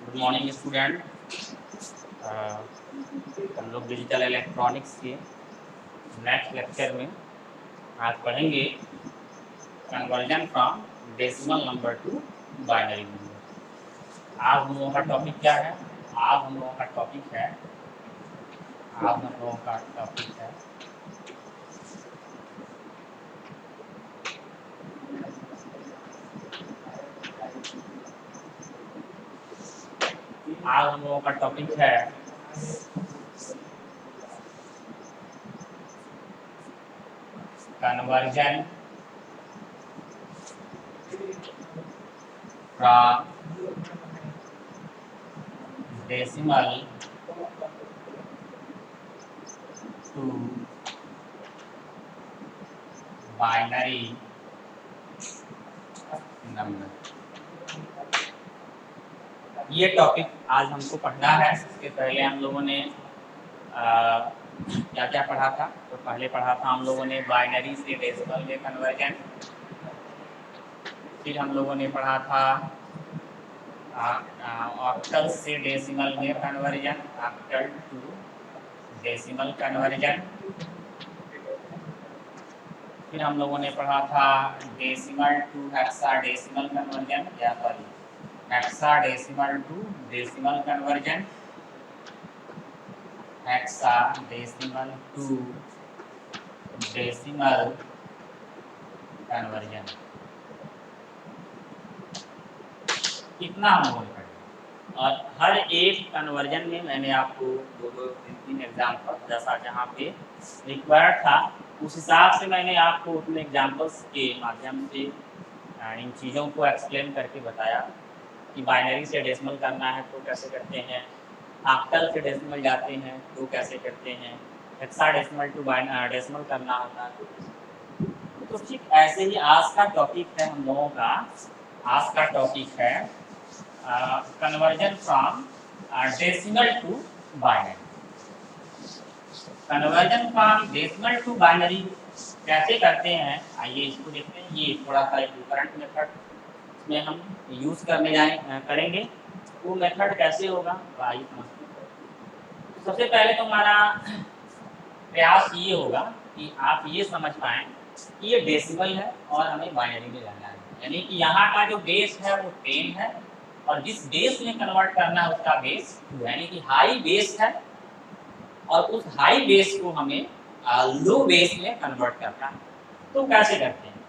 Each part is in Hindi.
Good morning student. हम लोग डिजिटल इलेक्ट्रॉनिक्स के नेक्स्ट लेक्चर में आज पढ़ेंगे conversion from decimal number two binary number. आज हम लोगों का टॉपिक क्या है? आज हम लोगों का टॉपिक है conversion from decimal to binary number. ये टॉपिक आज हमको पढ़ना है। इसके पहले हम लोगों ने क्या क्या पढ़ा था? तो पहले पढ़ा था हम लोगों ने बाइनरी से डेसिमल में कन्वर्जन। फिर हम लोगों ने पढ़ा था ऑक्टल से डेसिमल में conversion, octal to decimal conversion. फिर हम लोगों ने पढ़ा था डेसिमल टू हेक्साडेसिमल कन्वर्जन, या sorry hexadecimal to decimal conversion, hexadecimal to decimal conversion. कितना हम लोगों ने पढ़ा, और हर एक कन्वर्जन में मैंने आपको दो दो तीन एग्जाम्पल जैसा जहाँ पे रिक्वायर्ड था उस हिसाब से मैंने आपको अपने एग्जाम्पल्स के माध्यम से इन चीज़ों को एक्सप्लेन करके बताया कि बाइनरी से डेसिमल करना है तो कैसे करते हैं, ऑक्टल से डेसिमल जाते हैं तो कैसे करते हैं, हेक्साडेसिमल टू डेसिमल करना होता है। तो ठीक ऐसे ही आज का टॉपिक है हम लोगों का, आज का टॉपिक है conversion from decimal to binary. Conversion from decimal to binary कैसे करते हैं, आइए इसको देखते हैं। ये थोड़ा सा एक करंट मेथड में हम यूज करेंगे। वो मेथड कैसे होगा तो आइए समझते हैं। सबसे पहले तो हमारा प्रयास ये होगा कि आप ये समझ पाएँ कि ये डेसिमल है और हमें बाइनरी में जाना है, यानी कि यहाँ का जो बेस है वो 10 है और जिस बेस में कन्वर्ट करना है उसका बेस 2, यानी कि हाई बेस है और उस हाई बेस को हमें लो बेस में कन्वर्ट करना है। तो कैसे करते हैं,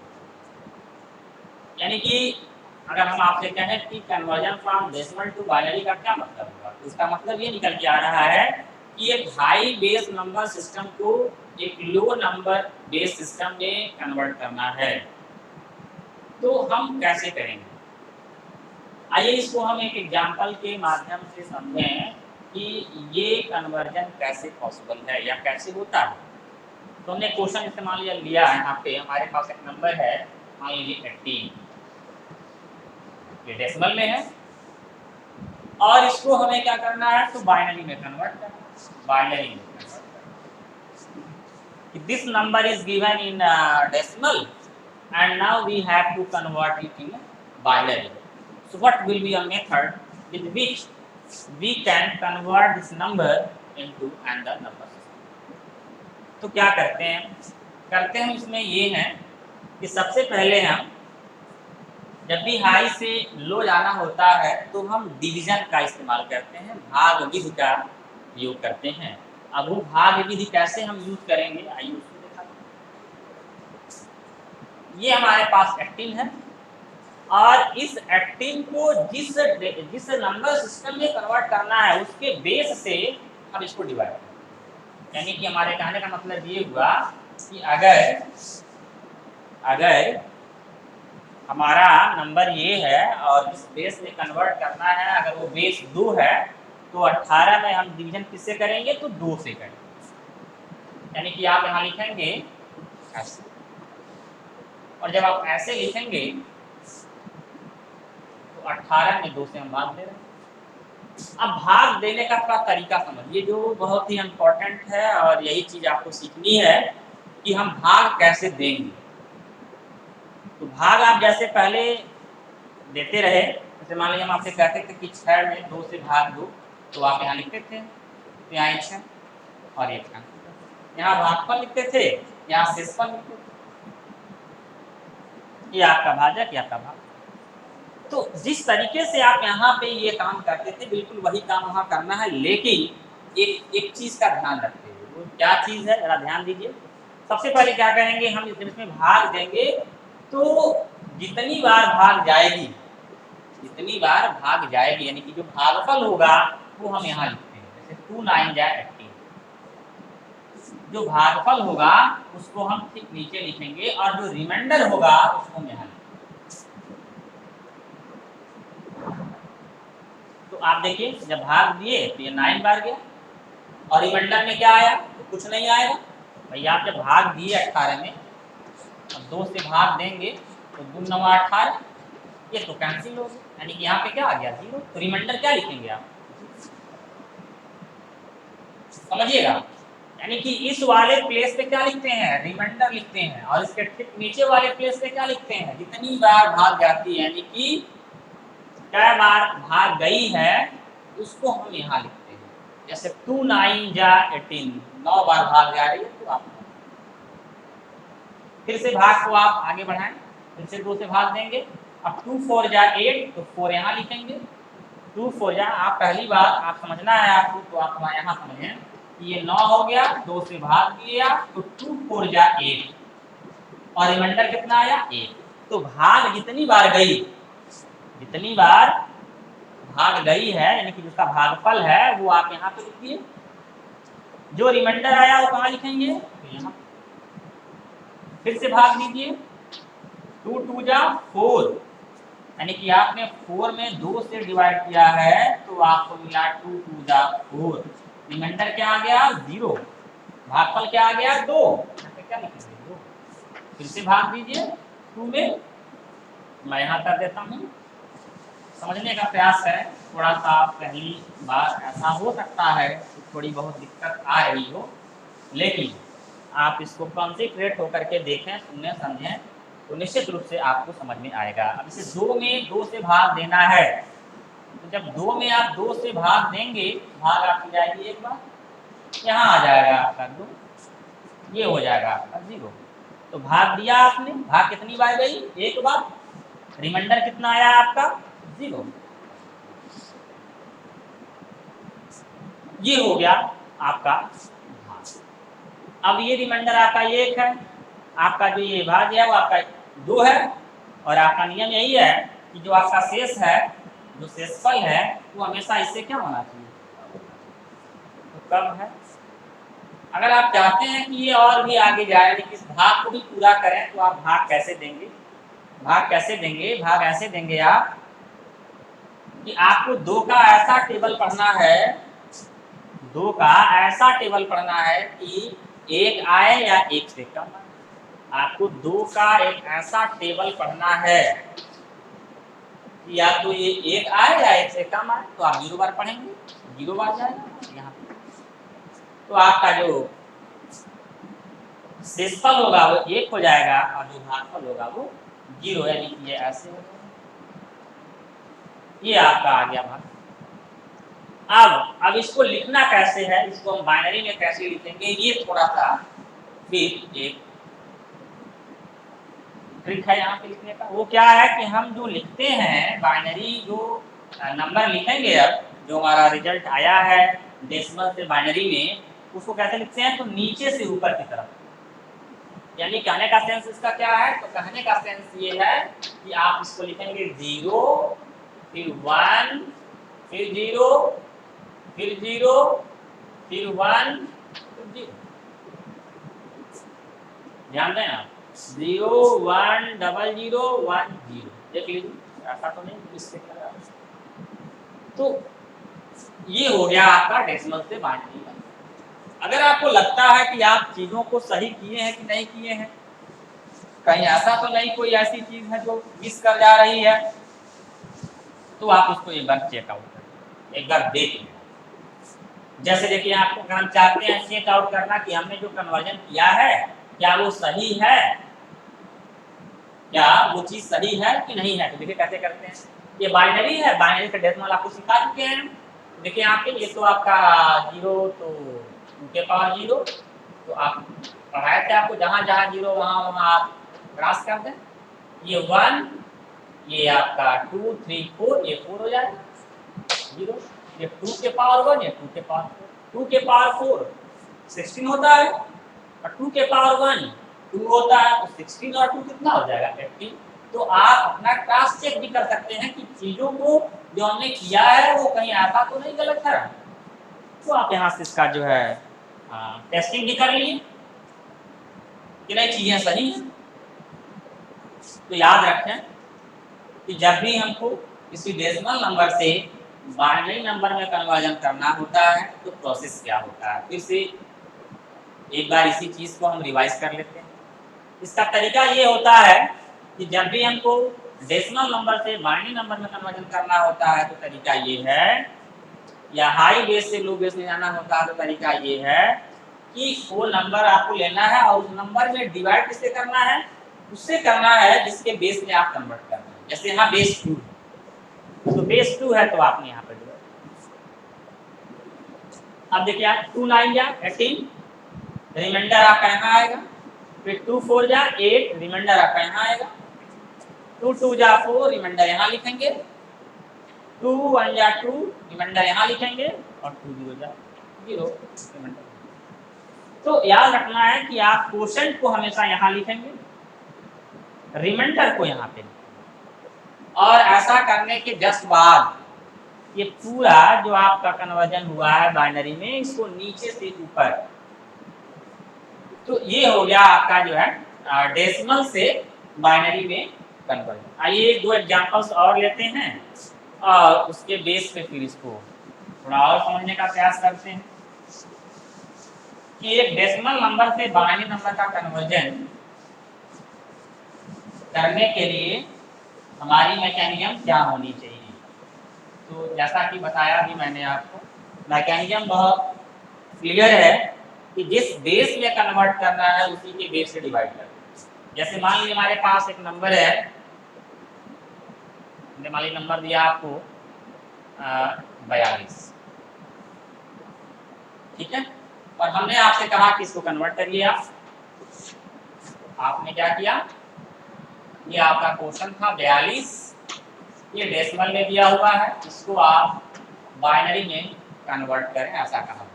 यानी कि अगर हम आपसे कहें कि conversion from decimal to binary का क्या मतलब होगा, तो इसका मतलब ये निकल के आ रहा है कि एक हाई बेस नंबर सिस्टम को एक लो नंबर बेस सिस्टम में कन्वर्ट करना है। तो हम कैसे करेंगे, आइए इसको हम एक एग्जांपल के माध्यम से समझें कि ये कन्वर्जन कैसे पॉसिबल है या कैसे होता है। तो हमने क्वेश्चन इस्तेमाल लिया है, यहाँ पे हमारे पास एक नंबर है, मान लीजिए 18, ये डेसिमल में है और इसको हमें क्या करना है तो बाइनरी में कन्वर्ट करना है। बाइनरी में this number is given in decimal and now we have to convert it in binary. So what will be a method with which we can convert this number into another number system? तो क्या करते हैं इसमें ये है कि सबसे पहले हम जब भी हाई से लो जाना होता है तो हम डिवीजन का इस्तेमाल करते हैं, भाग विधि का उपयोग करते हैं। अब वो भाग विधि कैसे हम यूज करेंगे, आइए उसको देखा। ये हमारे पास 18 है और इस 18 को जिस नंबर सिस्टम में कन्वर्ट करना है उसके बेस से हम इसको डिवाइड करें। यानी कि हमारे कहने का मतलब ये हुआ कि अगर हमारा नंबर ये है और इस बेस में कन्वर्ट करना है, अगर वो बेस 2 है तो 18 में हम डिवीजन किससे करेंगे तो 2 से करेंगे। यानी कि आप यहाँ लिखेंगे ऐसे, और जब आप ऐसे लिखेंगे तो 18 में 2 से हम भाग दे रहे हैं। अब भाग देने का थोड़ा तरीका समझिए जो बहुत ही इम्पोर्टेंट है और यही चीज आपको सीखनी है कि हम भाग कैसे देंगे। तो भाग आप जैसे पहले देते रहे जैसे मान लीजिए हम आपसे कहते थे कि 6 में 2 से भाग दो, तो आप यहाँ लिखते थे, तो यहाँ 6 और 1 का यहाँ भागफल लिखते थे, यहाँ शेषफल लिखते थे। ये आपका भाजक, ये आपका भाग। तो जिस तरीके से आप यहाँ पे ये काम करते थे बिल्कुल वही काम वहाँ करना है, लेकिन एक चीज का ध्यान रखते हुए। वो क्या चीज है, जरा ध्यान दीजिए। सबसे पहले क्या करेंगे हम, इसमें भाग देंगे तो जितनी बार भाग जाएगी, जितनी बार भाग जाएगी, यानी कि जो भागफल होगा वो हम यहाँ लिखते हैं। जैसे 2 9 जा 18, जो भागफल होगा उसको हम ठीक नीचे लिखेंगे और जो रिमाइंडर होगा उसको हम यहाँ लिखेंगे। तो आप देखिए जब भाग दिए तो ये 9 बार गया और रिमाइंडर में क्या आया, तो कुछ नहीं आएगा। भाई आप जब भाग दिए 18 में, अब 2 से भाग देंगे तो 2 9 18, ये तो कैंसिल हो गया, यानी कि यहाँ पे क्या आ गया 0। तो रिमाइंडर क्या लिखेंगे आप, समझिएगा। यानी कि इस वाले प्लेस पे क्या लिखते हैं, रिमाइंडर लिखते हैं, और इसके ठीक नीचे वाले प्लेस पे क्या लिखते हैं, जितनी बार भाग जाती है, यानी कि क्या बार भाग गई है उसको हम यहाँ लिखते हैं। जैसे 2 9 जा 18, 9 बार भाग जा रही है, तो आप फिर से भाग को आप आगे बढ़ाएं, फिर से 2 से भाग देंगे। अब 2 4 जा 8, तो 4 यहाँ लिखेंगे। 2 4 जा, आप पहली बार आप समझना है आपको, तो आप यहाँ समझें कि ये 9 हो गया, 2 से भाग दिया तो 2 4 जा 8, और रिमाइंडर कितना आया 1। तो भाग जितनी बार गई, जितनी बार भाग गई है, यानी कि जिसका भागफल है वो आप यहाँ पे लिखिए। जो रिमाइंडर आया वो कहाँ लिखेंगे, तो यहाँ। फिर से भाग दीजिए, 2 2 जा 4, यानी कि आपने 4 में 2 से डिवाइड किया है तो आपको मिला 2 2 जा 4। रिमाइंडर क्या आ गया 0, भागफल क्या आ गया 2, यहाँ पे क्या लिखेंगे 2। फिर से भाग दीजिए 2 में, मैं यहाँ कर देता हूँ, समझने का प्रयास करें। थोड़ा सा पहली बार ऐसा हो सकता है कि थोड़ी बहुत दिक्कत आ रही हो, लेकिन आप इसको कॉन्सेंट्रेट होकर के देखें, सुनें, समझें, तो निश्चित रूप से आपको समझ में आएगा। अब इसे 2 में 2 से भाग देना है, तो जब 2 में आप 2 से भाग देंगे, भाग आपकी जाएगी एक बार, यहाँ आ जाएगा आपका 2, ये हो जाएगा आपका 0। तो भाग दिया आपने, भाग कितनी बार गई, एक बार, रिमाइंडर कितना आया आपका 0। ये हो गया आपका भाग। अब ये रिमाइंडर आपका 1 है, आपका जो ये भाग है वो आपका 2 है, और आपका नियम यही है कि जो आपका शेष है, जो शेषफल है, वो हमेशा इससे क्या होना चाहिए, तो कम है। अगर आप चाहते हैं कि ये और भी आगे जाए, लेकिन इस भाग को भी पूरा करें, तो आप भाग कैसे देंगे, भाग कैसे देंगे, भाग ऐसे देंगे आप कि आपको 2 का ऐसा टेबल पढ़ना है, 2 का ऐसा टेबल पढ़ना है कि 1 आए या 1 से कम आए। आपको 2 का एक ऐसा टेबल पढ़ना है कि या तो ये 1 आए या 1 से कम आए, तो आप 0 बार पढ़ेंगे, 0 बार जाएगा यहाँ पे। तो आपका जो शेषफल होगा वो 1 हो जाएगा, और जो भागफल होगा वो 0, यानी कि ये ऐसे होगा। ये आपका आ गया भाग। अब इसको लिखना कैसे है, इसको हम बाइनरी में कैसे लिखेंगे, ये थोड़ा सा फिर एक ट्रिक है यहाँ पे लिखने का। वो क्या है कि हम जो लिखते हैं बाइनरी, जो नंबर लिखेंगे, अब जो हमारा रिजल्ट आया है डेसिमल से बाइनरी में, उसको कैसे लिखते हैं, तो नीचे से ऊपर की तरफ। यानी कहने का सेंस इसका क्या है, तो कहने का सेंस ये है कि आप इसको लिखेंगे 0, फिर 1, फिर 0, फिर 0, फिर 1, फिर 0। ध्यान दें आप, 0 1 0 1 0, देख लीजिए, ऐसा तो नहीं मिस्टेक कर रहा। तो ये हो गया आपका डेसिमल से बाइनरी का। अगर आपको लगता है कि आप चीजों को सही किए हैं कि नहीं किए हैं, कहीं ऐसा तो नहीं कोई ऐसी चीज है जो मिस कर जा रही है, तो आप उसको एक बार चेकआउट करें, एक बार देख लें। जैसे देखिए, आपको हम चाहते हैं चेकआउट करना कि हमने जो कन्वर्जन किया है क्या वो सही है, क्या वो चीज सही है कि नहीं है। तो देखिए कैसे करते हैं, ये बाइनरी है, बाइनरी का डेसिमल आपको सिखा चुके हैं। देखिए यहाँ पे ये तो आपका 0 तो 2 के पावर 0, तो आप पढ़ाए थे आपको जहाँ जहाँ 0 वहाँ आप क्रॉस कर दें। ये 1, ये आपका 2 3 4, ये 4 हो जाएगा 0, ये 2 के पावर 1, ये 2 के पावर 4, 2 के पावर 4 16 होता है, और 2 के पावर 1 2 होता है, तो 16 और 2 कितना हो जाएगा 18। तो आप अपना क्रॉस चेक भी कर सकते हैं कि चीजों को जो हमने किया है वो कहीं ऐसा तो नहीं गलत है। तो आप यहाँ से इसका जो है टेस्टिंग भी कर लीजिए कि नहीं चीजें सही हैं। तो याद रखें कि जब भी हमको किसी डेसिमल नंबर से बाइनरी नंबर में कन्वर्जन करना होता है तो प्रोसेस क्या होता है, फिर से एक बार इसी चीज को हम रिवाइज कर लेते हैं। इसका तरीका ये होता है कि जब भी हमको डेसिमल नंबर से बाइनरी नंबर में कन्वर्जन करना होता है तो तरीका ये है, या हाई बेस से लो बेस में जाना होता है तो तरीका ये है कि वो नंबर आपको लेना है और उस नंबर में डिवाइड किससे करना है, उससे करना है जिसके बेस में आप कन्वर्ट कर रहे हैं। जैसे यहाँ बेस 2 तो बेस 2 है तो आपने यहाँ पर डिवाइड, अब देखिए 2 9 जा 18, रिमाइंडर आपका यहाँ आएगा, फिर 2 4 जा 8, रिमाइंडर आपका यहाँ आएगा, 2 2 जा 4, रिमाइंडर यहाँ लिखेंगे, 2 1 जा 2, रिमाइंडर यहाँ लिखेंगे, और 2 0 जा 0 रिमाइंडर। तो याद रखना है कि आप क्वोशंट को हमेशा यहाँ लिखेंगे, रिमाइंडर को यहाँ पे, और ऐसा करने के जस्ट बाद ये पूरा जो आपका कन्वर्जन हुआ है बाइनरी में इसको नीचे से ऊपर, तो ये हो गया आपका जो है डेसिमल से बाइनरी में कन्वर्जन। आइए 2 एग्जांपल्स और लेते हैं और उसके बेस पे फिर इसको थोड़ा और समझने का प्रयास करते हैं कि एक डेसिमल नंबर से बाइनरी नंबर का कन्वर्जन करने के लिए हमारी मैकेनिज्म क्या होनी चाहिए। तो जैसा कि बताया भी मैंने आपको, मैकेनिज्म बहुत क्लियर है कि जिस बेस में कन्वर्ट करना है उसी के बेस से डिवाइड करना है। जैसे मान लीजिए हमारे पास एक नंबर है, मान लीजिए नंबर दिया आपको 42, ठीक है, और हमने आपसे कहा कि इसको कन्वर्ट करिए। आपने क्या किया, ये आपका क्वेश्चन था 42, ये डेसिमल में दिया हुआ है, इसको आप बाइनरी में कन्वर्ट करें, ऐसा कहा।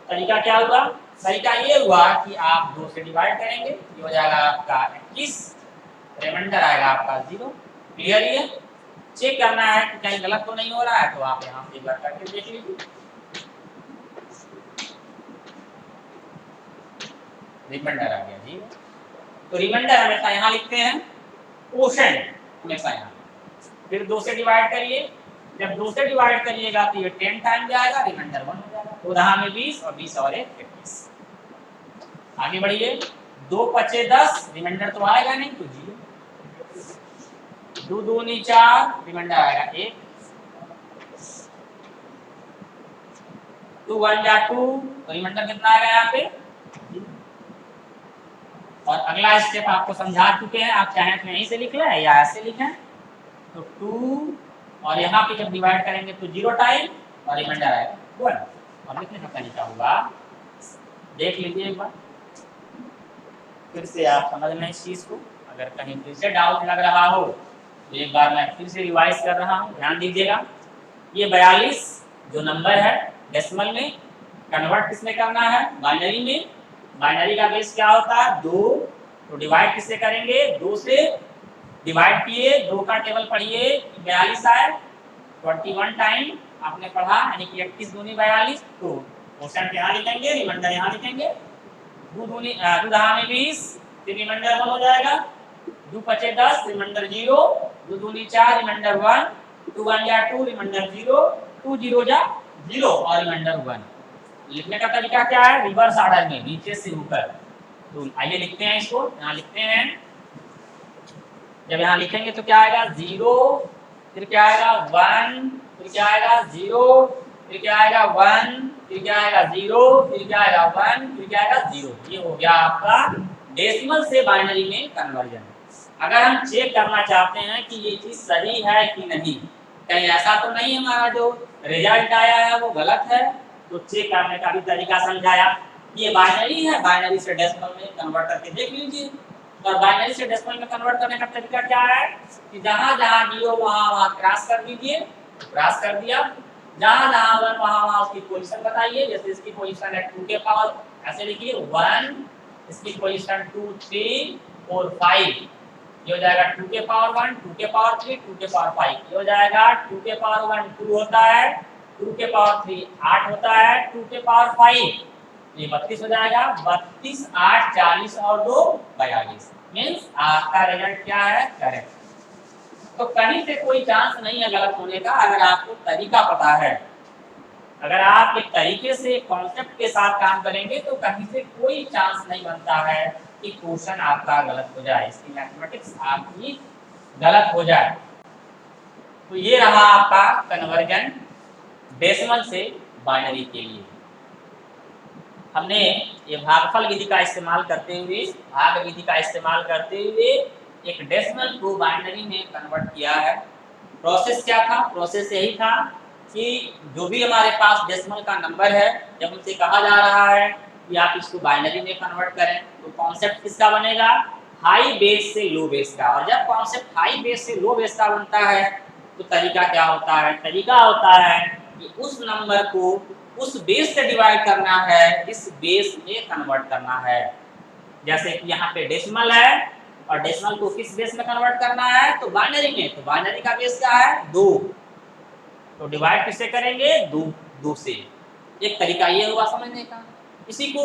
तरीका क्या हुआ, तरीका ये हुआ कि आप 2 से डिवाइड करेंगे, ये हो जाएगा आपका 21, रिमाइंडर आएगा आपका 0। क्लियर, ये चेक करना है कि कहीं गलत तो नहीं हो रहा है, तो आप यहाँ से एक बार करके देख लीजिए। रिमाइंडर आ गया 0, तो रिमाइंडर हमेशा यहाँ लिखते हैं, क्वोशंट हमेशा यहाँ, फिर 2 से डिवाइड करिए, जब 2 से डिवाइड करिएगा तो ये 10 टाइम जाएगा, रिमाइंडर 1 हो जाएगा, तो रहा में 20 और 20 और 1 21। आगे बढ़िए, 2 5 10, रिमाइंडर तो आएगा नहीं तो 0, 2 2 4, रिमाइंडर आएगा 1, 2 1 जा 2, तो रिमाइंडर कितना आएगा यहाँ पे। और अगला स्टेप आपको समझा चुके हैं, आप चाहें तो यहीं से लिख लें या ऐसे लिखें, तो 2 और यहाँ पे जब डिवाइड करेंगे तो 0 टाइम और रिमाइंडर आएगा 1। और लिखने का तरीका होगा, देख लीजिए एक बार फिर से, आप समझ लें इस चीज को। अगर कहीं फिर से डाउट लग रहा हो तो एक बार मैं फिर से रिवाइज कर रहा हूँ, ध्यान दीजिएगा। ये 42 जो नंबर है डेसिमल में कन्वर्ट किसमें करना है, बाइनरी में। बाइनरी का बेस क्या होता है 2, तो डिवाइड किससे करेंगे, 2 से डिवाइड किए, 2 का टेबल पढ़िए, 42 आए 21 टाइम आपने पढ़ा, यानी कि 21 दूनी 42, तो क्वेश्चन यहाँ लिखेंगे, रिमाइंडर यहाँ लिखेंगे, 2 दूनी 2 दहा में 20, फिर रिमाइंडर 1 हो जाएगा, 2 5 10, रिमाइंडर 0, 2 दूनी 4, रिमाइंडर 1, 2 1 जा 2, रिमाइंडर 0, 2 0 जा 0 और रिमाइंडर 1। लिखने का तरीका क्या है, रिवर्स ऑर्डर में, नीचे से ऊपर। तो आइए लिखते हैं इसको, यहाँ लिखते हैं, जब यहाँ लिखेंगे तो क्या आएगा 0, फिर क्या आएगा 1, फिर क्या आएगा 0, फिर क्या आएगा 1, फिर क्या आएगा 0, फिर क्या आएगा 1, फिर क्या आएगा 0। ये हो गया आपका डेसिमल से बाइनरी में कन्वर्जन। अगर हम चेक करना चाहते हैं कि ये चीज सही है कि नहीं, कहीं ऐसा तो नहीं हमारा जो रिजल्ट आया है वो गलत है, तो चेक करने का भी तरीका समझाया। ये बाइनरी है, बाइनरी से डेसिमल में कन्वर्ट करके देख लीजिए। और बाइनरी से डेसिमल में कन्वर्ट करने का तरीका क्या है कि जहां जहां जीरो वहां क्रॉस कर दीजिए, क्रॉस कर दिया, जहां जहां वन वहां उसकी पोजीशन बताइए। जैसे इसकी पोजीशन है 2 के पावर, ऐसे लिखिए 1, इसकी पोजीशन 2 3 4 5, ये हो जाएगा 2 के पावर 1, 2 के पावर 3, 2 के पावर 5, ये हो जाएगा 2 के पावर 1 2 होता है, 2 के पावर 3 8 होता है, 2 के पावर 5 ये 32 हो जाएगा। 32 8 40 और 2 42, मींस आपका रिजल्ट क्या है, करेक्ट। तो कहीं से कोई चांस नहीं है गलत होने का, अगर आपको तरीका पता है। अगर आप एक तरीके से कॉन्सेप्ट के साथ काम करेंगे तो कहीं से कोई चांस नहीं बनता है कि क्वेश्चन आपका गलत हो जाए, इसकी मैथमेटिक्स आपकी गलत हो जाए। तो ये रहा आपका कन्वर्जन डेसिमल से बाइनरी के लिए। हमने ये भागफल विधि का इस्तेमाल करते हुए, भाग विधि का इस्तेमाल करते हुए एक डेसिमल को बाइनरी में कन्वर्ट किया है। प्रोसेस क्या था? प्रोसेस यही था कि जो भी हमारे पास डेसिमल का नंबर है, जब हमसे कहा जा रहा है कि आप इसको बाइनरी में कन्वर्ट करें, तो कॉन्सेप्ट किसका बनेगा? हाई बेस से लो बेस का। और जब कॉन्सेप्ट हाई बेस से लो बेस का बनता है तो तरीका क्या होता है? तरीका होता है कि उस नंबर को उस बेस से डिवाइड करना है, इस बेस में कन्वर्ट करना है। जैसे कि यहाँ पे डेसिमल है और डेसिमल को किस बेस में कन्वर्ट करना है? तो बाइनरी में। तो बाइनरी का बेस क्या है? 2। तो डिवाइड किससे करेंगे? 2 से। एक तरीका ये हुआ समझने का। इसी को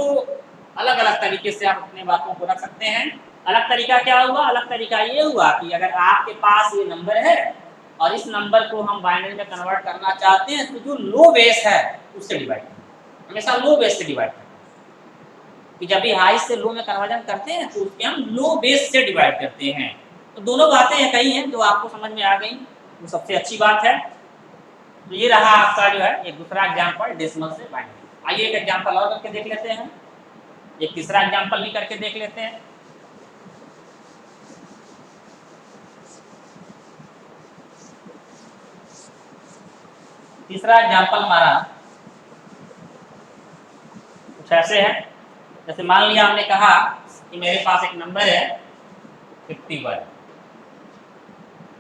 अलग अलग तरीके से आप अपने बातों को रख सकते हैं। अलग तरीका क्या हुआ? अलग तरीका ये हुआ कि अगर आपके पास ये नंबर है और इस नंबर को हम बाइनरी में कन्वर्ट करना चाहते हैं, तो जो लो बेस है उससे डिवाइड करें। हमेशा लो बेस से डिवाइड करें, कि जब भी हाई से लो में कन्वर्जन करते हैं तो उसके हम लो बेस से डिवाइड करते हैं। तो दोनों बातें कही हैं जो आपको समझ में आ गई, वो सबसे अच्छी बात है। तो ये रहा आपका जो है एक दूसरा एग्जांपल डेसिमल से बाइनरी। आइए एक एग्जांपल और करके देख लेते हैं, एक तीसरा एग्जांपल भी करके देख लेते हैं। तीसरा एग्जांपल हमारा कुछ ऐसे है। जैसे मान लिया हमने कहा कि मेरे पास एक नंबर है 51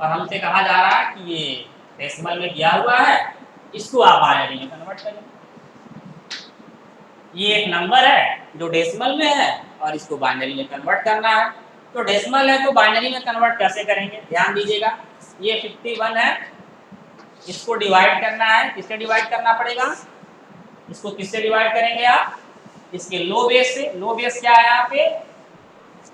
और हमसे कहा जा रहा है कि ये डेसिमल में दिया हुआ है, इसको आप बाइनरी में कन्वर्ट करें। ये एक नंबर है जो डेसिमल में है और इसको बाइनरी में कन्वर्ट करना है। तो डेसिमल है तो बाइनरी में कन्वर्ट कैसे करेंगे? ध्यान दीजिएगा, ये 51 है, इसको डिवाइड करना है। किससे डिवाइड करना पड़ेगा? इसको किससे डिवाइड करेंगे आप? इसके लो बेस से। लो बेस क्या है यहाँ पे?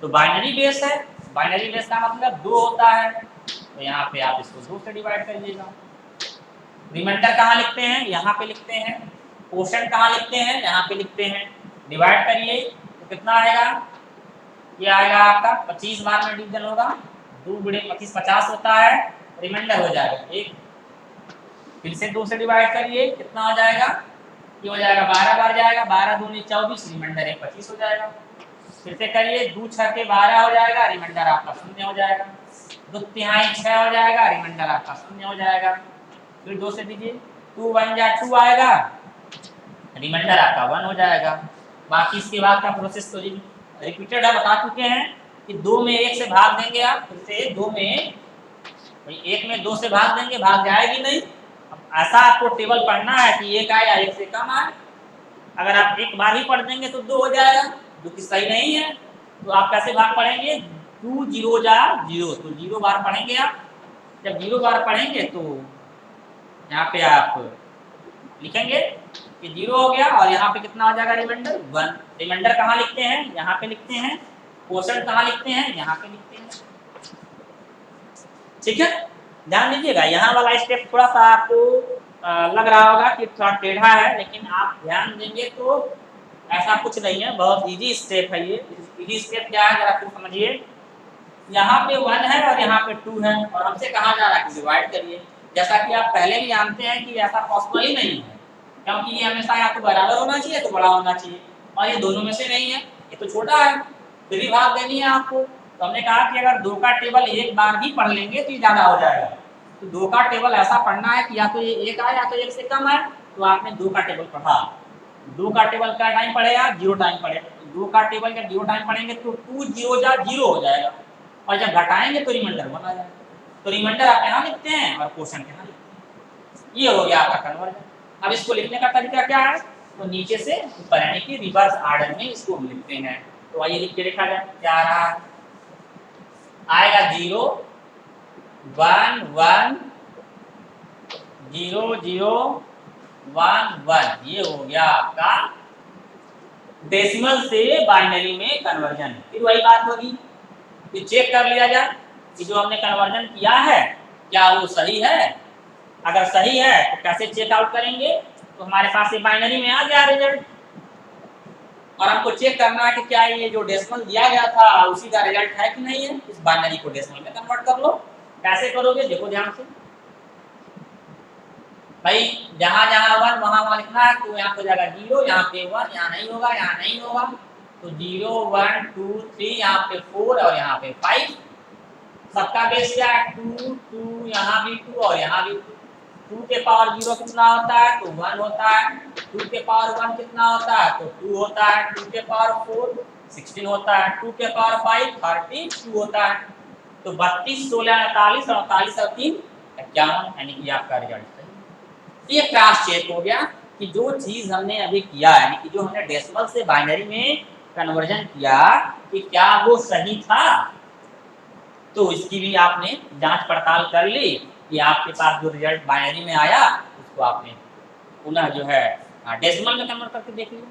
तो बाइनरी बेस है। बाइनरी बेस का मतलब 2 होता है, तो यहाँ पे आप इसको 2 से डिवाइड करिएगा। रिमाइंडर कहाँ लिखते हैं? यहाँ पे लिखते हैं। क्वोशंट कहाँ लिखते हैं? यहाँ पे लिखते हैं। डिवाइड करिए तो कितना आएगा? ये आएगा आपका 25 बार में डिवीजन होगा, 2 गुणे 25 50 होता है, रिमाइंडर हो जाएगा 1। फिर से 2 से डिवाइड करिए, कितना हो जाएगा? ये हो जाएगा 12 बार जाएगा, 12 दूनी 24, रिमाइंडर 1 25 हो जाएगा। फिर से करिए, 2 6 के 12 हो जाएगा, रिमाइंडर आपका 0 हो जाएगा। 2 तिहाई 6 हो जाएगा, रिमाइंडर आपका 0 हो जाएगा। फिर 2 से दीजिए, 2 1 जा 2 आएगा, रिमाइंडर आपका 1 हो जाएगा। बाकी इसके बाद का प्रोसेस तो रिपीटेड है, बता चुके हैं कि 2 में 1 से भाग देंगे आप। फिर से 2 में 1 में 2 से भाग देंगे, भाग जाएगी नहीं। ऐसा आपको टेबल पढ़ना है कि 1 आया 1 से कम आए। अगर आप एक बार ही पढ़ देंगे तो 2 हो जाएगा, जो कि सही नहीं है। तो आप कैसे भाग पढ़ेंगे? 2 0 जा 0, तो 0 बार पढ़ेंगे आप। जब 0 बार पढ़ेंगे तो यहाँ पे आप लिखेंगे कि 0 हो गया और यहाँ पे कितना हो जाएगा? रिमाइंडर 1। रिमाइंडर कहाँ लिखते हैं? यहाँ पे लिखते हैं। क्वोशंट कहाँ लिखते हैं? यहाँ पे लिखते हैं। ठीक है, ध्यान दीजिएगा। यहाँ वाला स्टेप थोड़ा सा आपको लग रहा होगा कि थोड़ा टेढ़ा है, लेकिन आप ध्यान देंगे तो ऐसा कुछ नहीं है, बहुत इजी स्टेप है ये। इजी स्टेप क्या है जरा फिर समझिए। यहाँ पे 1 है और यहाँ पे 2 है और हमसे कहा जा रहा है कि डिवाइड करिए। जैसा कि आप पहले भी जानते हैं कि ऐसा पॉसिबल ही नहीं है, क्योंकि ये हमेशा या तो बराबर होना चाहिए तो बड़ा होना चाहिए, और ये दोनों में से नहीं है, ये तो छोटा है, फिर भी भाग देनी है आपको। तो हमने कहा कि अगर 2 का टेबल एक बार भी पढ़ लेंगे तो ये ज़्यादा हो जाएगा। तो 2 का टेबल ऐसा पढ़ना है कि या तो ये 1 आए या तो 1 से कम आए। तो आपने 2 का टेबल पढ़ा, 2 का टेबल क्या टाइम पड़ेगा, 0 टाइम पड़ेगा। 2 का टेबल जब 0 टाइम पढ़ेंगे तो 2 0 जा 0 हो जाएगा, और जब घटाएंगे तो रिमाइंडर 1 आ जाएगा। तो रिमाइंडर आप यहाँ लिखते हैं और क्वेश्चन यहाँ लिखते हैं। ये हो गया आपका कन्वर्जन। अब इसको लिखने का तरीका क्या है, तो नीचे से ऊपर यानी कि रिवर्स ऑर्डर में इसको हम लिखते हैं। तो आइए लिख के देखा जाए क्या आ रहा है। आएगा 0 1 1 0 0 1 1। ये हो गया आपका डेसिमल से बाइनरी में कन्वर्जन। फिर वही बात होगी कि चेक कर लिया जाए कि जो हमने कन्वर्जन किया है क्या वो सही है। अगर सही है तो कैसे चेक आउट करेंगे, तो हमारे पास ये बाइनरी में आ गया रिजल्ट, और हमको चेक करना है कि क्या ये जो डेसिमल दिया गया था उसी का रिजल्ट है कि नहीं है। इस बाइनरी को डेसिमल में कन्वर्ट कर लो। कैसे करोगे देखो ध्यान से भाई, जहां जहां 1 वहां लिखना है। तो यहाँ पे जाएगा 0, यहाँ पे 1, यहाँ नहीं होगा, यहाँ नहीं होगा। तो 0 1 2 3, यहाँ पे 4 और यहाँ पे 5। सबका बेस क्या है 2 2, यहाँ भी 2 और यहाँ भी 2 के पावर 0 कितना होता है, तो 1 होता है। 2 के पावर 1 कितना होता है, तो 2 होता है। 2 के पावर 4 16 होता है। 2 के पावर 5 32 होता है। तो 32 16 48 और 48 और 3 51, यानी कि आपका रिजल्ट सही। ये क्रॉस चेक हो गया कि जो चीज हमने अभी किया है, यानी कि जो हमने डेसिमल से बाइनरी में कन्वर्जन किया कि क्या वो सही था। तो इसकी भी आपने जांच पड़ताल कर ली कि आपके पास जो रिजल्ट बाइनरी में आया उसको आपने पुनः जो है डेसिमल में कन्वर्ट करके देख लिया।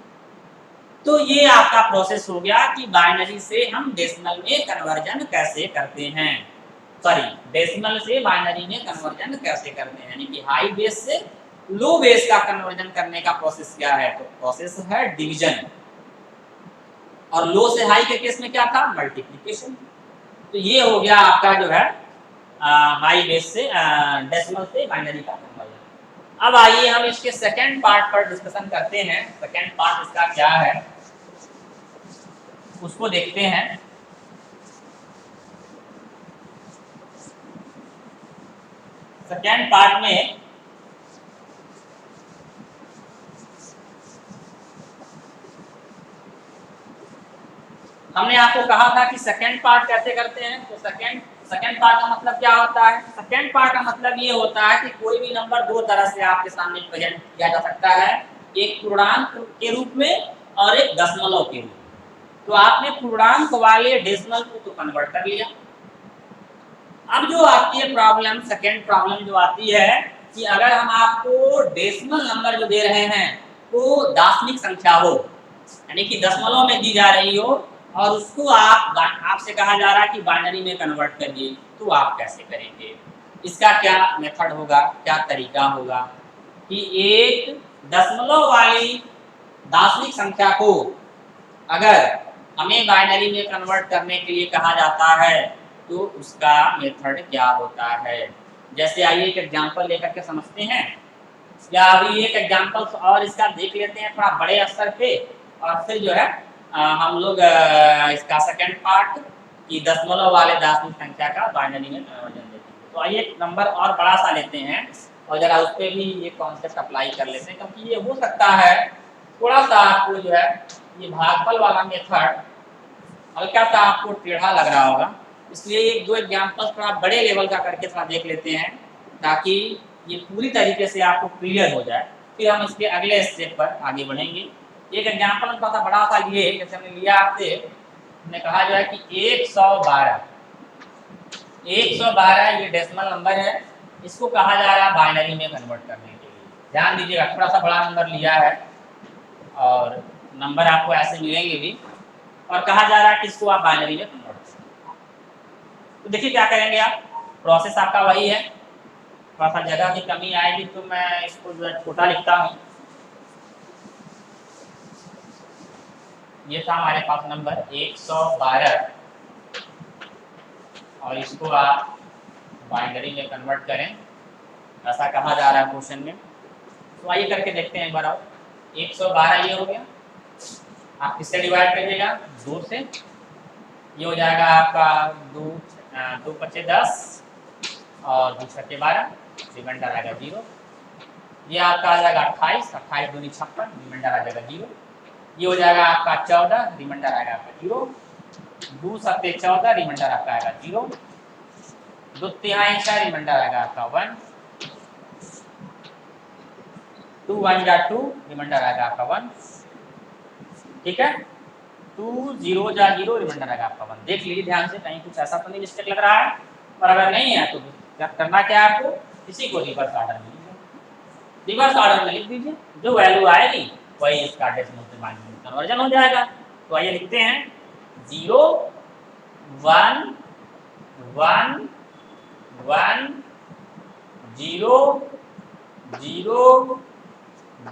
तो ये आपका प्रोसेस हो गया कि बाइनरी से हम डेसिमल में कन्वर्जन कैसे करते हैं। सॉरी, डेसिमल से बाइनरी में कन्वर्जन कैसे करते हैं, यानी कि हाई बेस से लो बेस का कन्वर्जन करने का प्रोसेस क्या है। तो प्रोसेस है डिवीजन, और लो से हाई के केस में क्या था, मल्टीप्लिकेशन। तो ये हो गया आपका जो है हाई बेस से डेसिमल से बाइनरी का कन्वर्जन। अब आइए हम इसके सेकंड पार्ट पर डिस्कशन करते हैं। सेकंड पार्ट इसका क्या है उसको देखते हैं। सेकंड पार्ट में हमने आपको कहा था कि सेकंड पार्ट कैसे करते हैं। तो सेकंड पार्ट का मतलब क्या होता है, सेकंड पार्ट का मतलब ये होता है कि कोई भी नंबर दो तरह से आपके सामने प्रेजेंट किया जा सकता है, एक पूर्णांक के रूप में और एक दशमलव के रूप में। तो आपने पूर्णांक वाले डेसिमल को तो कन्वर्ट कर लिया। अब जो आती है प्रॉब्लम, सेकंड प्रॉब्लम जो आती है कि अगर हम आपको डेसिमल नंबर जो दे रहे हैं वो दार्शनिक संख्या हो, यानी कि दशमलव में दी जा रही हो, और उसको आपसे कहा जा रहा है कि बाइनरी में कन्वर्ट करिए, तो आप कैसे करेंगे। इसका क्या मेथड होगा, क्या तरीका होगा कि एक दशमलव वाली दार्शनिक संख्या को अगर हमें बाइनरी में कन्वर्ट करने के लिए कहा जाता है तो उसका मेथड क्या होता है। जैसे आइए एक एग्जांपल लेकर के समझते हैं, या अभी एक एग्जांपल और इसका देख लेते हैं थोड़ा बड़े स्तर पे, और फिर जो है हम लोग इसका सेकंड पार्ट की दशमलव वाले दार्शनिक संख्या का बाइनरी में कन्वर्जन देते हैं। तो आइए एक नंबर और बड़ा सा लेते हैं और जरा उस पर भी ये कॉन्सेप्ट अप्लाई कर लेते हैं, क्योंकि ये हो सकता है थोड़ा सा आपको जो है ये भागफल वाला मेथड हल्का सा आपको टेढ़ा लग रहा होगा। इसलिए एक दो एग्जाम्पल थोड़ा बड़े लेवल का करके थोड़ा देख लेते हैं ताकि ये पूरी तरीके से आपको क्लियर हो जाए, फिर हम इसके अगले स्टेप पर आगे बढ़ेंगे। एक एग्जाम्पल हम थोड़ा सा बड़ा सा लिए, जैसे हमने लिया आपसे, हमने कहा जो है कि 112 ये डेसिमल नंबर है, इसको कहा जा रहा है बाइनरी में कन्वर्ट करने के लिए। ध्यान दीजिएगा थोड़ा सा बड़ा नंबर लिया है और नंबर आपको ऐसे मिलेंगे भी, और कहा जा रहा है कि इसको आप बाइनरी में कन्वर्ट करें। तो देखिए क्या करेंगे आप, प्रोसेस आपका वही है, थोड़ा सा जगह की कमी आएगी तो मैं इसको जो है छोटा लिखता हूँ। ये था हमारे पास नंबर 112 और इसको आप बाइनरी में कन्वर्ट करें, ऐसा कहा जा रहा है क्वेश्चन में। तो आइए करके देखते हैं एक बार और। 112 ये हो गया, आप किससे डिवाइड करिएगा, 2 से। ये हो जाएगा आपका 2 पच्चे 10 और 2 छक्के 12, रिमाइंडर आएगा 0। ये आपका आ जाएगा 28, 28 दूनी 56, रिमाइंडर आ जाएगा 0। ये हो जाएगा आपका 14, रिमाइंडर आएगा आपका 0। 2 सत्ते 14, रिमाइंडर आपका आएगा 0। 2 तिहाई 6, रिमाइंडर आएगा आपका 1। 2 1 जा 2, रिमाइंडर आएगा आपका 1। ठीक है, 2 0 जा 0, रिमाइंडर आएगा आपका 1। देख लीजिए ध्यान से, कहीं कुछ ऐसा तो नहीं मिस्टेक लग रहा है, और अगर नहीं है तो क्या करना, क्या आपको इसी को रिवर्स ऑर्डर में रिवर्स ऑर्डर में लिख दीजिए, जो वैल्यू आएगी वही इसका डेसिमल से बाइनरी में कन्वर्जन हो जाएगा। तो आइए लिखते हैं 0 1 1 1 0 0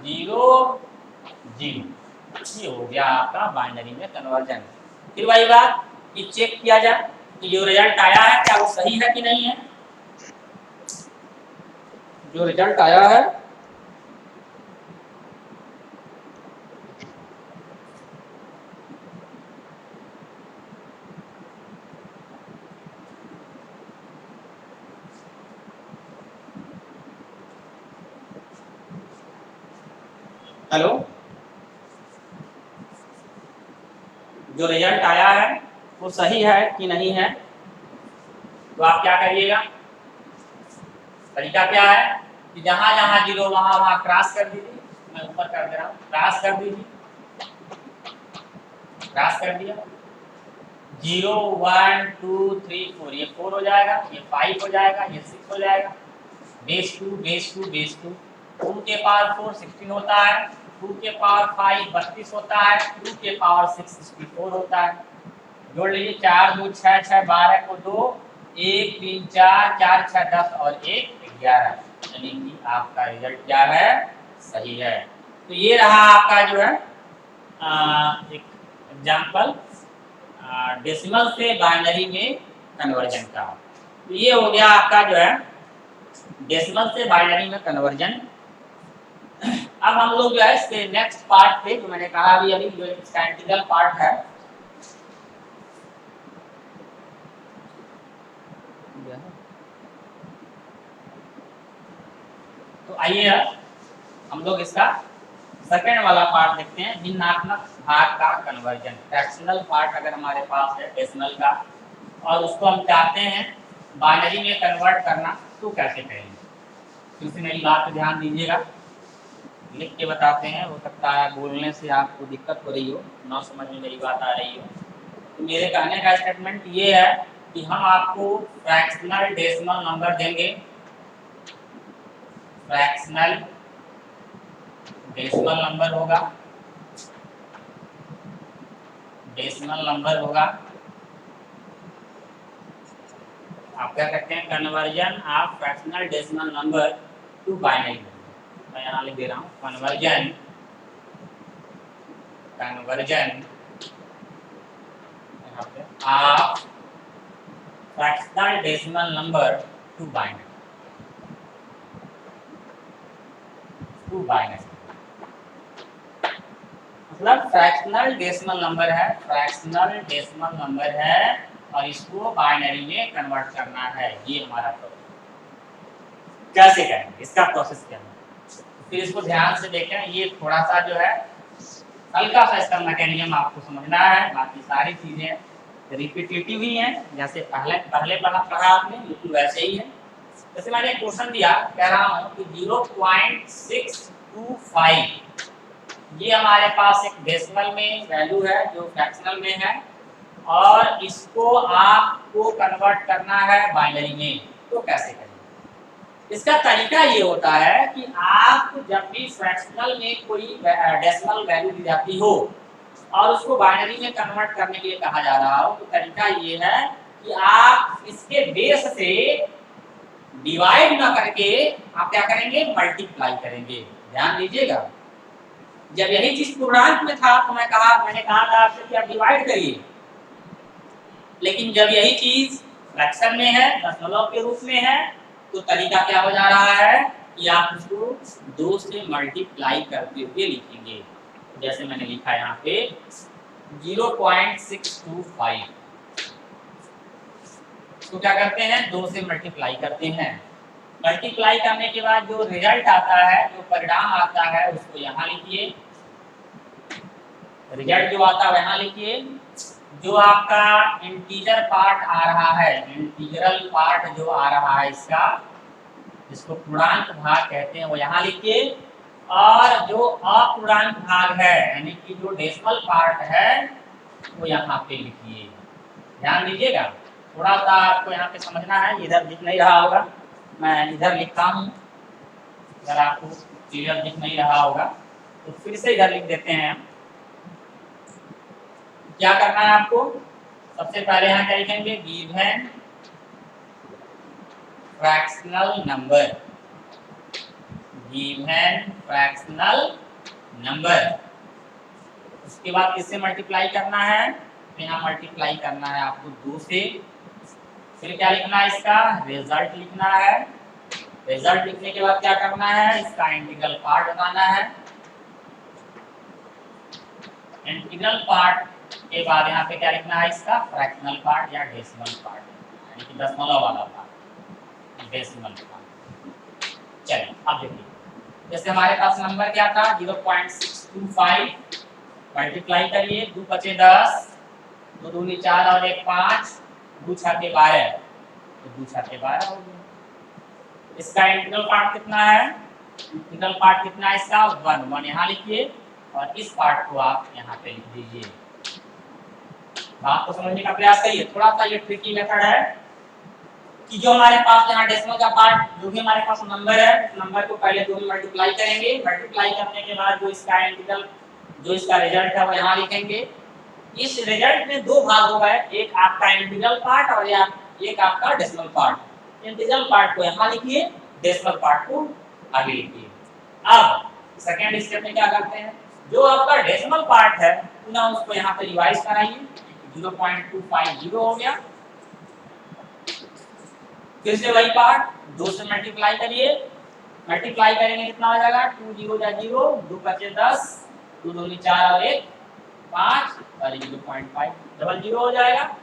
0 0। ये हो गया आपका बाइनरी में कन्वर्जन। फिर वही बात कि चेक किया जाए कि जो रिजल्ट आया है क्या वो सही है कि नहीं है। जो रिजल्ट आया है हेलो, जो रिजल्ट आया है वो सही है कि नहीं है, तो आप क्या करिएगा, तरीका क्या है कि जहां जहां 0 वहां क्रॉस कर दीजिए। मैं ऊपर कर दे रहा हूं, क्रॉस कर दीजिए, क्रॉस कर दिया। 0 1 2 3 4, ये 4 हो जाएगा, ये 5 हो जाएगा, ये 6 हो जाएगा। बेस 2 बेस 2 बेस 2, 2 के पावर 4 16 होता है, 2 के पावर 5 32 होता है, 2 के पावर 6 64 होता है। जोड़ लीजिए, 4 2 6 6 12 को 2, 1 3 4 4 6 10 और 1 11, यानी कि आपका रिजल्ट क्या है, सही है। तो ये रहा आपका जो है एक एग्जाम्पल डेसिमल से बाइनरी में कन्वर्जन का। तो ये हो गया आपका जो है डेसिमल से बाइनरी में कन्वर्जन। अब हम लोग जो है इसके नेक्स्ट पार्ट पे, जो मैंने कहा अभी जो स्टैटिस्टिकल पार्ट है, तो आइए हम लोग इसका सेकेंड वाला पार्ट देखते हैं, भिन्नात्मक भाग का कन्वर्जन। फ्रैक्शनल पार्ट अगर हमारे पास है डेसिमल का और उसको हम चाहते हैं बाइनरी में कन्वर्ट करना, तो कैसे करेंगे। फिर से मेरी बात पे ध्यान दीजिएगा, लिख के बताते हैं, हो सकता है बोलने से आपको दिक्कत हो रही हो, ना समझ में मेरी बात आ रही हो। तो मेरे कहने का स्टेटमेंट ये है कि हम आपको फ्रैक्शनल डेसिमल नंबर देंगे, फ्रैक्शनल डेसिमल नंबर होगा, डेसिमल नंबर होगा। आप क्या कहते हैं, conversion of fractional decimal number two binary. मैं यहाँ लिख दे रहा हूँ, conversion of fractional decimal number two binary, मतलब फ्रैक्शनल डेसिमल नंबर है, फ्रैक्शनल डेसिमल नंबर है और इसको बाइनरी में कन्वर्ट करना है। ये हमारा प्रोसेस कैसे करेंगे, इसका प्रोसेस क्या है, फिर इसको ध्यान से देखें। ये थोड़ा सा जो है हल्का सा इसका मैकेनिज्म आपको समझना है, बाकी सारी चीजें रिपीटेटिव ही हैं, जैसे पहले पढ़ा आपने बिल्कुल वैसे ही है। जैसे मैंने क्वेश्चन दिया, कह रहा हूँ कि 0.625 ये हमारे पास एक डेसिमल में वैल्यू है जो फ्रैक्शनल में है, और इसको आपको कन्वर्ट करना है बाइनरी में, तो कैसे करेंगे। इसका तरीका ये होता है कि आप जब भी फ्रैक्शनल में कोई डेसिमल वैल्यू दी जाती हो और उसको बाइनरी में कन्वर्ट करने के लिए कहा जा रहा हो, तो तरीका ये है कि आप इसके बेस से डिवाइड ना करके आप क्या करेंगे, मल्टीप्लाई करेंगे। ध्यान दीजिएगा, जब यही चीज पूर्णांक में था तो मैंने कहा था आपसे कि आप डिवाइड करिए, लेकिन जब यही चीज फ्रैक्शन में है, दशमलव के रूप में है, तो तरीका क्या हो जा रहा है कि आप उसको 2 से मल्टीप्लाई करते हुए लिखेंगे। जैसे मैंने लिखा यहाँ पे 0.625, इसको क्या करते हैं, 2 से मल्टीप्लाई करते हैं। मल्टीप्लाई करने के बाद जो रिजल्ट आता है, जो परिणाम आता है, उसको यहाँ लिखिए। रिजल्ट जो आता है यहाँ लिखिए। जो आपका इंटीजर पार्ट आ रहा है, इंटीग्रल पार्ट जो आ रहा है इसका, जिसको पूर्णांक भाग कहते हैं, वो यहाँ लिखिए। और जो अपूर्णांक भाग है, यानी कि जो डेसिमल पार्ट है, वो यहाँ पे लिखिए। ध्यान दीजिएगा, थोड़ा सा आपको यहाँ पे समझना है। इधर दिख नहीं रहा होगा, मैं इधर लिखता हूँ। अगर आपको क्लियर दिख नहीं रहा होगा तो फिर से इधर लिख देते हैं। क्या करना है आपको, सबसे पहले यहाँ क्या लिखेंगे, given fractional number, given fractional number. उसके बाद किससे मल्टीप्लाई करना है, तो यहाँ मल्टीप्लाई करना है आपको 2 से। फिर क्या लिखना है, इसका रिजल्ट लिखना है। रिजल्ट लिखने के बाद क्या करना है, इसका इंटीग्रल पार्ट बनाना है। इंटीग्रल पार्ट के बाद यहाँ पे क्या लिखना है, इसका फ्रैक्शनल पार्ट या डेसिमल पार्ट, यानी कि दशमलव वाला पार्ट, डेसिमल पार्ट। चलिए अब देखिए, जैसे हमारे पास नंबर क्या था 0.625, मल्टीप्लाई करिए, 2 पचे 10, 2 दूनी 4 और 1 5, 2 छके 12, तो 2 छके 12 हो गया। इसका इंटीग्रल पार्ट कितना है, इंटीग्रल पार्ट कितना है इसका 1 यहाँ लिखिए, और इस पार्ट को आप यहाँ पे लिख दीजिए। बात को समझने का प्रयास करिए। थोड़ा सा ये ट्रिकी मेथड है कि जो हमारे पास यहाँ डेसिमल का पार्ट, जो भी हमारे पास नंबर है, उस नंबर को पहले 2 में मल्टीप्लाई करेंगे। मल्टीप्लाई करने के बाद जो इसका इंटीग्रल, जो इसका रिजल्ट है वो यहाँ लिखेंगे। इस रिजल्ट में 2 भाग हो गए, एक आपका इंटीग्रल पार्ट और एक आपका डेसिमल पार्ट। इंटीग्रल पार्ट को यहाँ लिखिए, डेसिमल पार्ट को आगे लिखिए। अब सेकेंड स्टेप में क्या करते हैं, जो आपका डेसिमल पार्ट है पुनः उसको यहाँ पे रिवाइज कराइए। 0.250 हो गया। फिर से वही पार्ट 2 से मल्टीप्लाई करिए। मल्टीप्लाई करेंगे कितना हो जाएगा, 2 0 जा 0, 2 पचे 10, 2 दूनी 4 और 1 5, और 0.500 हो जाएगा।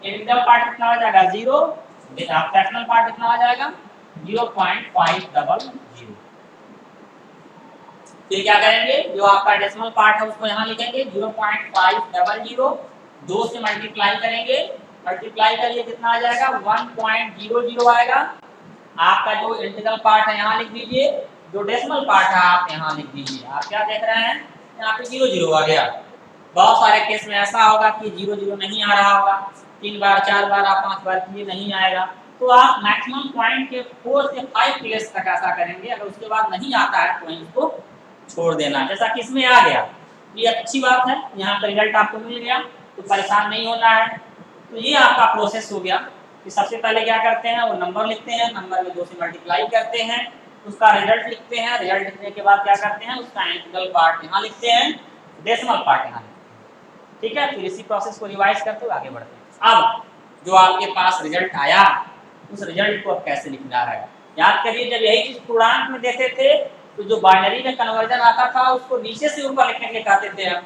इंटीग्रल पार्ट कितना हो जाएगा 0, फ्रैक्शनल पार्ट कितना हो जाएगा 0.500। फिर क्या करेंगे, जो आपका डेसिमल पार्ट है उसको यहाँ लिखेंगे 0.500, 2 से मल्टीप्लाई करेंगे। मल्टीप्लाई करिए कितना आ जाएगा 1.00 आएगा। आपका जो इंटीग्रल पार्ट है यहाँ लिख दीजिए, जो डेसिमल पार्ट है आप यहाँ लिख दीजिए। आप क्या देख रहे हैं, यहाँ पे 00 आ गया। बहुत सारे केस में ऐसा होगा कि 00 नहीं आ रहा होगा, 3 बार 4 बार आप 5 बार किए नहीं आएगा, तो आप मैक्सिमम पॉइंट के 4 से 5 प्लेस तक ऐसा करेंगे। अगर उसके बाद नहीं आता है तो इसको छोड़ देना। जैसा कि इसमें आ गया, ये अच्छी बात है, यहाँ पर रिजल्ट आपको मिल गया तो परेशान नहीं होना है। तो ये आपका प्रोसेस हो गया कि सबसे पहले क्या करते हैं, वो नंबर लिखते हैं, नंबर में 2 से मल्टीप्लाई करते हैं, उसका रिजल्ट लिखते हैं। रिजल्ट लिखने के बाद क्या करते हैं, उसका इंटीग्रल पार्ट यहाँ लिखते हैं, डेसिमल पार्ट यहाँ लिखते हैं। ठीक है, फिर इसी प्रोसेस को रिवाइज करते हुए आगे बढ़ते हैं। अब जो आपके पास रिजल्ट आया, उस रिजल्ट को अब कैसे लिखना है, याद करिए जब यही चीज पूर्णांक में देते थे तो जो बाइनरी में कन्वर्जन आता था उसको नीचे से ऊपर लिखने के लिए कहते थे हम,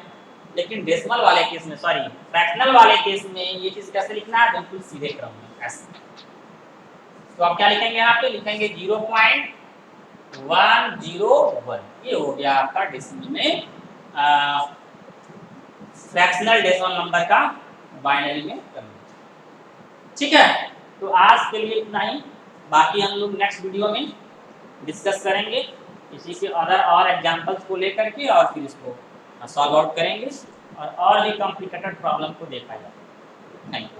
लेकिन डेसिमल वाले केस में, सॉरी फ्रैक्शनल वाले केस में ये चीज कैसे लिखना है, बिल्कुल सीधे क्रम में ऐसे। तो आप क्या लिखेंगे, यहाँ पे लिखेंगे 0.101। ये हो गया आपका डेसिमल में फ्रैक्शनल डेसिमल नंबर का बाइनरी में कन्वर्जन। ठीक है, तो आज के लिए इतना ही, बाकी हम लोग नेक्स्ट वीडियो में डिस्कस करेंगे इसी के अदर और एग्जांपल्स को लेकर के, और फिर इसको सॉल्व आउट करेंगे और भी कॉम्प्लिकेटेड प्रॉब्लम को देखा जाएगा। Thank you.